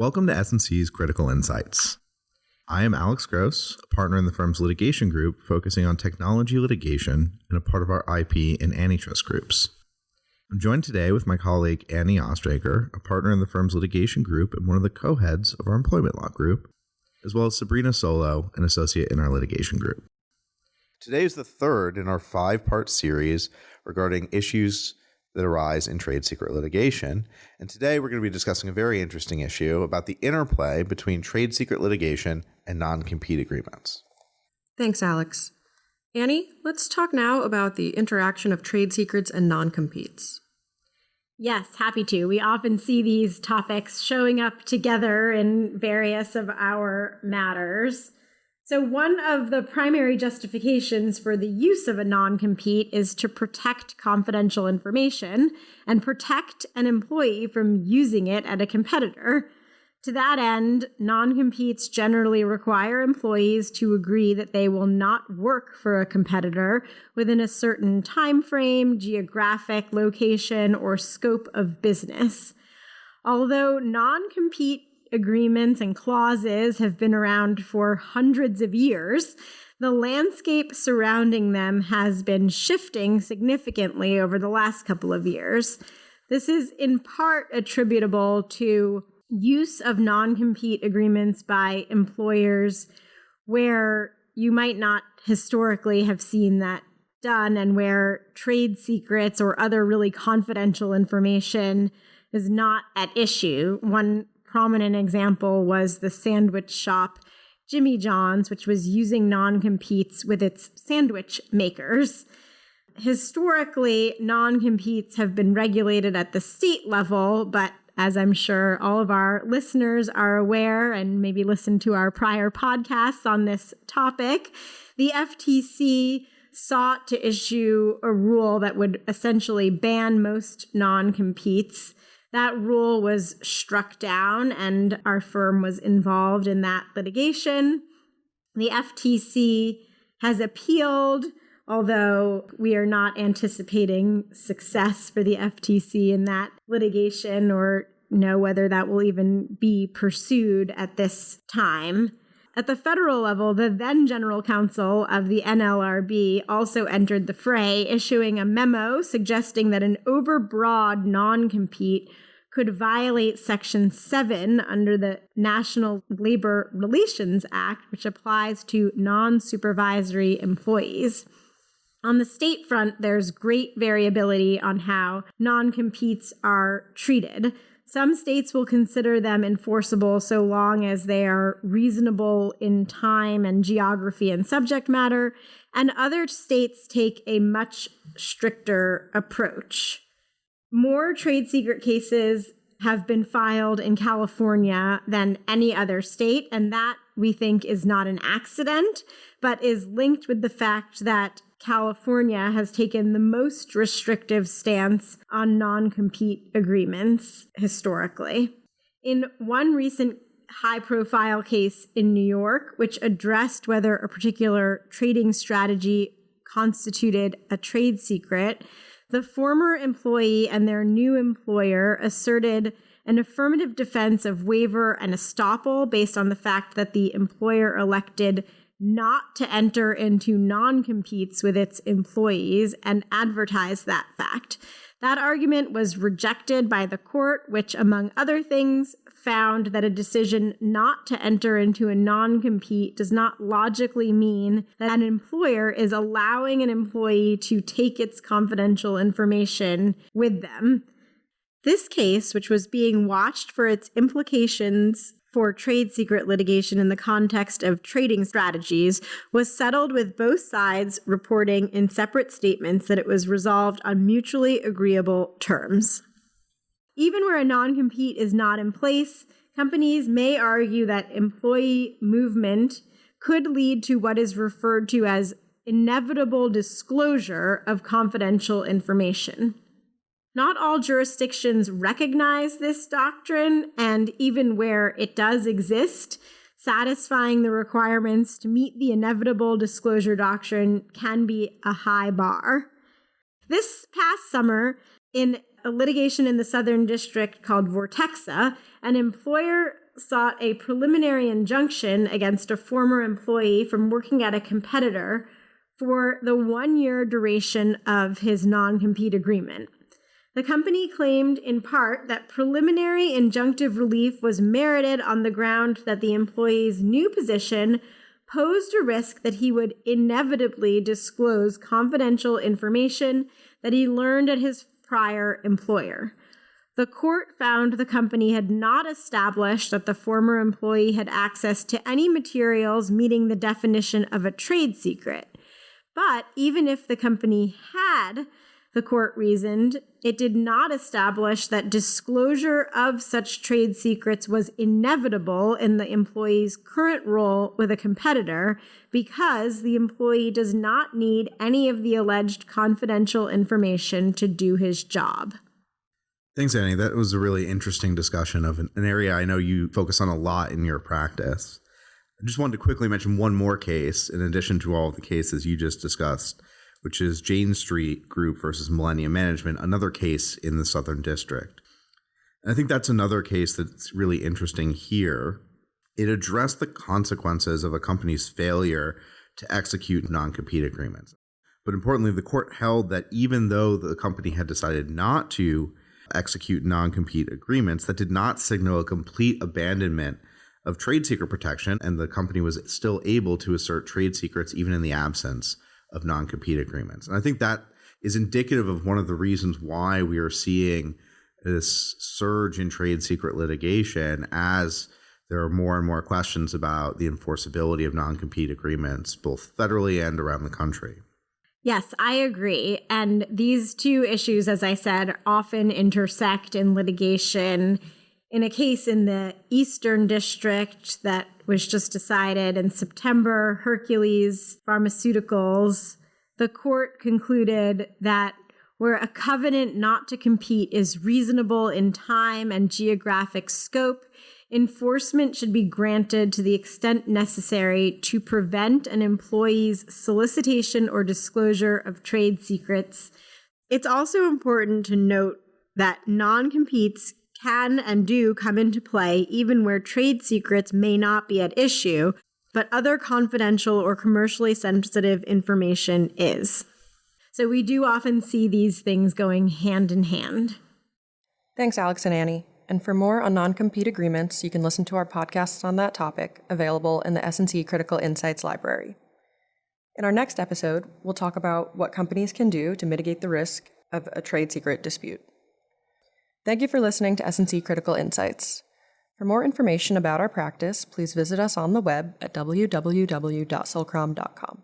Welcome to S&C's Critical Insights. I am Alex Gross, a partner in the firm's litigation group focusing on technology litigation and a part of our IP and antitrust groups. I'm joined today with my colleague Annie Ostrager, a partner in the firm's litigation group and one of the co-heads of our employment law group, as well as Sabrina Solow, an associate in our litigation group. Today is the third in our 5-part series regarding issues that arise in trade secret litigation. And today we're going to be discussing a very interesting issue about the interplay between trade secret litigation and non-compete agreements. Thanks, Alex. Annie, let's talk now about the interaction of trade secrets and non-competes. Yes, happy to. We often see these topics showing up together in various of our matters. So one of the primary justifications for the use of a non-compete is to protect confidential information and protect an employee from using it at a competitor. To that end, non-competes generally require employees to agree that they will not work for a competitor within a certain time frame, geographic location, or scope of business. Although non-compete agreements and clauses have been around for hundreds of years, the landscape surrounding them has been shifting significantly over the last couple of years. This is in part attributable to use of non-compete agreements by employers where you might not historically have seen that done and where trade secrets or other really confidential information is not at issue. One prominent example was the sandwich shop Jimmy John's, which was using non-competes with its sandwich makers. Historically, non-competes have been regulated at the state level, but as I'm sure all of our listeners are aware and maybe listened to our prior podcasts on this topic, the FTC sought to issue a rule that would essentially ban most non-competes. That rule was struck down, and our firm was involved in that litigation. The FTC has appealed, although we are not anticipating success for the FTC in that litigation or know whether that will even be pursued at this time. At the federal level, the then general counsel of the NLRB also entered the fray, issuing a memo suggesting that an overbroad non-compete could violate Section 7 under the National Labor Relations Act, which applies to non-supervisory employees. On the state front, there's great variability on how non-competes are treated. Some states will consider them enforceable so long as they are reasonable in time and geography and subject matter, and other states take a much stricter approach. More trade secret cases have been filed in California than any other state, and that, we think, is not an accident, but is linked with the fact that California has taken the most restrictive stance on non-compete agreements historically. In one recent high-profile case in New York, which addressed whether a particular trading strategy constituted a trade secret, the former employee and their new employer asserted an affirmative defense of waiver and estoppel based on the fact that the employer elected not to enter into non-competes with its employees and advertise that fact. That argument was rejected by the court, which, among other things, found that a decision not to enter into a non-compete does not logically mean that an employer is allowing an employee to take its confidential information with them. This case, which was being watched for its implications for trade secret litigation in the context of trading strategies, was settled with both sides reporting in separate statements that it was resolved on mutually agreeable terms. Even where a non-compete is not in place, companies may argue that employee movement could lead to what is referred to as inevitable disclosure of confidential information. Not all jurisdictions recognize this doctrine, and even where it does exist, satisfying the requirements to meet the inevitable disclosure doctrine can be a high bar. This past summer, in a litigation in the Southern District called Vortexa, an employer sought a preliminary injunction against a former employee from working at a competitor for the 1-year duration of his non-compete agreement. The company claimed in part that preliminary injunctive relief was merited on the ground that the employee's new position posed a risk that he would inevitably disclose confidential information that he learned at his prior employer. The court found the company had not established that the former employee had access to any materials meeting the definition of a trade secret. But even if the company had, the court reasoned, it did not establish that disclosure of such trade secrets was inevitable in the employee's current role with a competitor because the employee does not need any of the alleged confidential information to do his job. Thanks, Annie. That was a really interesting discussion of an area I know you focus on a lot in your practice. I just wanted to quickly mention one more case in addition to all of the cases you just discussed, which is Jane Street Group versus Millennium Management, another case in the Southern District. And I think that's another case that's really interesting here. It addressed the consequences of a company's failure to execute non-compete agreements. But importantly, the court held that even though the company had decided not to execute non-compete agreements, that did not signal a complete abandonment of trade secret protection, and the company was still able to assert trade secrets even in the absence of non-compete agreements. And I think that is indicative of one of the reasons why we are seeing this surge in trade secret litigation as there are more and more questions about the enforceability of non-compete agreements, both federally and around the country. Yes, I agree. And these two issues, as I said, often intersect in litigation. In a case in the Eastern District that was just decided in September, Hercules Pharmaceuticals, the court concluded that where a covenant not to compete is reasonable in time and geographic scope, enforcement should be granted to the extent necessary to prevent an employee's solicitation or disclosure of trade secrets. It's also important to note that non-competes can and do come into play even where trade secrets may not be at issue, but other confidential or commercially sensitive information is. So we do often see these things going hand in hand. Thanks, Alex and Annie. And for more on non-compete agreements, you can listen to our podcasts on that topic, available in the S&C Critical Insights library. In our next episode, we'll talk about what companies can do to mitigate the risk of a trade secret dispute. Thank you for listening to S&C Critical Insights. For more information about our practice, please visit us on the web at www.sulcrom.com.